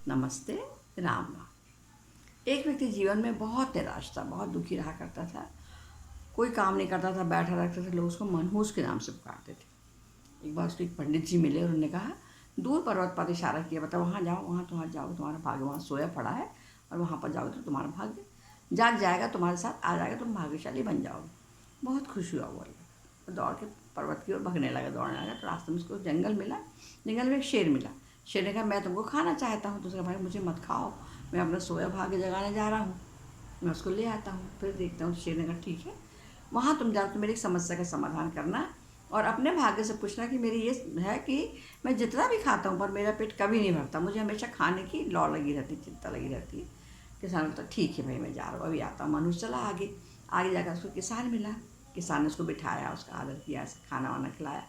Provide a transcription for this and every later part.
नमस्ते राम राम। एक व्यक्ति जीवन में बहुत निराश था, बहुत दुखी रहा करता था। कोई काम नहीं करता था, बैठा रहता था। लोग उसको मनहूस के नाम से पुकारते थे। एक बार उसको एक पंडित जी मिले और उन्होंने कहा, दूर पर्वत पर इशारा किया, बताओ वहाँ जाओ, वहाँ तुम्हारा जाओ, तुम्हारा भाग्य वहाँ सोया पड़ा है और वहाँ पर जाओगे तो तुम्हारा भाग्य जाग जाएगा, तुम्हारे साथ आ जाएगा, तुम भाग्यशाली बन जाओगे। बहुत खुश हुआ वो, दौड़ के पर्वत की ओर भगने लगा, दौड़ने लगा। तो रास्ते में उसको जंगल मिला। जंगल में एक शेर मिला। शेर ने कहा, मैं तुमको खाना चाहता हूँ। तो उसने कहा, भाई मुझे मत खाओ, मैं अपना सोया भाग्य जगाने जा रहा हूँ, मैं उसको ले आता हूँ, फिर देखता हूँ। शेर ने कहा, ठीक है, वहाँ तुम जाओ तो मेरी एक समस्या का समाधान करना और अपने भाग्य से पूछना कि मेरी ये है कि मैं जितना भी खाता हूँ पर मेरा पेट कभी नहीं भरता, मुझे हमेशा खाने की लौ लगी रहती, चिंता लगी रहती है। किसान बोलता, ठीक है भाई, मैं जा रहा हूँ, अभी आता हूँ। मनुष्य चला आगे। आगे जाकर उसको किसान मिला। किसान ने उसको बिठाया, उसका आदर किया, खाना वाना खिलाया।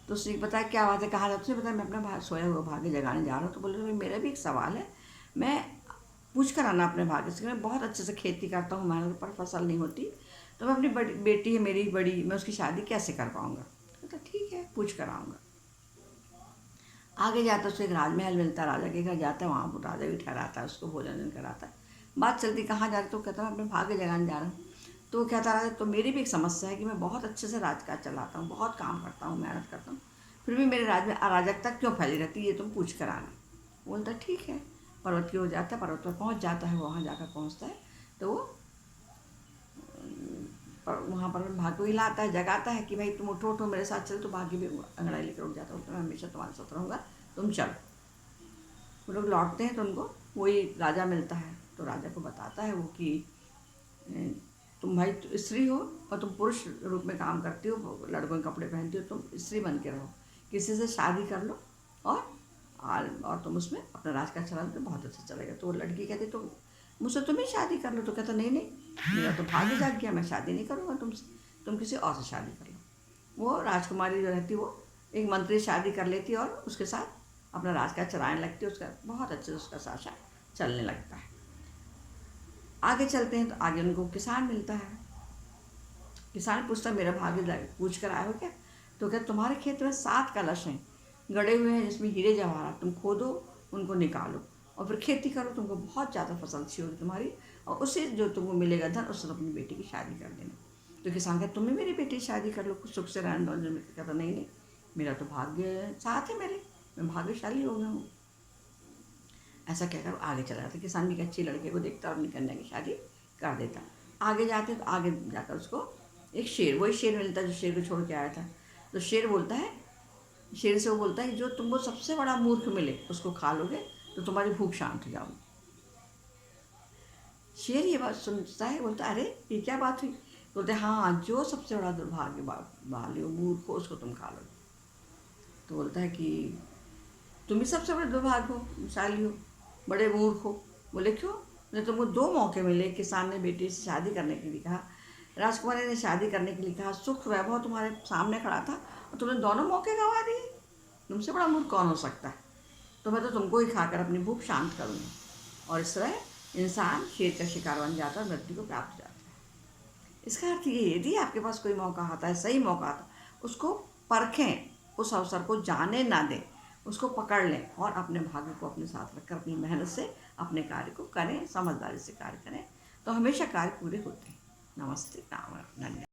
तो उसने बताया, क्या बात है, कहा जाता है, बताया मैं अपना सोया हुआ भाग्य जगाने जा रहा हूँ। तो बोले, भाई मेरा भी एक सवाल है, मैं पूछ कर आना अपने भाग्य से, मैं बहुत अच्छे से खेती करता हूँ, मेहनत पर फसल नहीं होती, तो मैं अपनी बड़ी बेटी है मेरी बड़ी, मैं उसकी शादी कैसे कर पाऊँगा। तो ठीक है, पूछ कर आऊँगा। आगे जाता उसको एक राजमहल मिलता, राजा के घर जाता है, वहाँ राजा भी ठहराता है, उसको भोजन कराता है। बात चलती, कहाँ जा रहे, तो कहता है अपने भाग्य जगाने जा रहा हूँ। तो कहता रहा, तो मेरी भी एक समस्या है कि मैं बहुत अच्छे से राजकाज चलाता हूँ, बहुत काम करता हूँ, मेहनत करता हूँ, फिर भी मेरे राज में अराजकता क्यों फैली रहती है, ये तुम पूछ कर आना। बोलता ठीक है। पर्वत की ओर जाता है, पर्वत पर पहुँच जाता है। वहाँ जाकर पहुँचता है तो वो वहाँ पर भाग्य को हिलाता है, जगाता है कि भाई तुम उठो उठो, मेरे साथ चलो। तो भाग्य भी अंगड़ाई लेकर उठ जाता है, मैं हमेशा तुम्हारे साथ रहूँगा, तुम चलो। वो लोग लौटते हैं तो उनको वही राजा मिलता है। तो राजा को बताता है वो कि तुम भाई स्त्री हो और तुम पुरुष रूप में काम करती हो, लड़कों के कपड़े पहनती हो, तुम स्त्री बन के रहो, किसी से शादी कर लो और तुम उसमें अपना राजकाज चला लो तो बहुत अच्छा चलेगा। तो वो लड़की कहती, तो मुझसे तुम ही शादी कर लो। तो कहता, नहीं नहीं, मेरा तो भाग्य जाग गया, मैं शादी नहीं करूँगा तुमसे, तुम किसी और से शादी कर लो। वो राजकुमारी जो रहती वो एक मंत्री शादी कर लेती और उसके साथ अपना राजकाज चलाने लगती है। उसका बहुत अच्छे से उसका शासन चलने लगता है। आगे चलते हैं तो आगे उनको किसान मिलता है। किसान पूछता, मेरा भाग्य पूछ कर आए हो क्या। तो क्या, तुम्हारे खेत में 7 कलश हैं, गड़े हुए हैं, जिसमें हीरे जवाहरात, तुम खोदो, उनको निकालो और फिर खेती करो, तुमको बहुत ज़्यादा फसल अच्छी होगी तुम्हारी, और उससे जो तुमको मिलेगा धन, उससे अपनी बेटी की शादी कर देना। तो किसान कहता, तुम्हें मेरी बेटी की शादी कर लो, कुछ सुख से रहने दो। कहता, नहीं नहीं, मेरा तो भाग्य साथ है मेरे, मैं भाग्यशाली हो गया हूँ। ऐसा कहकर आगे चला जाता। किसान भी अच्छी लड़के को देखता और अपनी कन्या की शादी कर देता। आगे जाते तो आगे जाकर उसको एक शेर, वही शेर मिलता जो शेर को छोड़ के आया था। तो शेर बोलता है, शेर से वो बोलता है कि जो तुमको सबसे बड़ा मूर्ख मिले उसको खा लोगे तो तुम्हारी भूख शांत हो जाओगी। शेर ये बात सुनता है, बोलता है, अरे ये क्या बात हुई। बोलते, हाँ, जो सबसे बड़ा दुर्भाग्य वाले हो, मूर्ख हो, उसको तुम खा लोगे। तो बोलता है कि तुम ही सबसे बड़े दुर्भाग्यशाली हो, बड़े मूर्ख हो। बोले, क्यों। बोले, तुमको 2 मौके मिले। किसान ने बेटी से शादी करने के लिए कहा, राजकुमारी ने शादी करने के लिए कहा, सुख वैभव तुम्हारे सामने खड़ा था और तुमने दोनों मौके गंवा दिए। तुमसे बड़ा मूर्ख कौन हो सकता है। तो मैं तो तुमको ही खाकर अपनी भूख शांत करूँगी। और इस तरह इंसान शेर का शिकार बन जाता है और मृत्यु को प्राप्त हो जाता है। इसका अर्थ ये, यदि आपके पास कोई मौका आता है, सही मौका आता है, उसको परखें, उस अवसर को जाने ना दें, उसको पकड़ लें और अपने भाग्य को अपने साथ रखकर अपनी मेहनत से अपने कार्य को करें, समझदारी से कार्य करें, तो हमेशा कार्य पूरे होते हैं। नमस्ते, राम राम, धन्यवाद।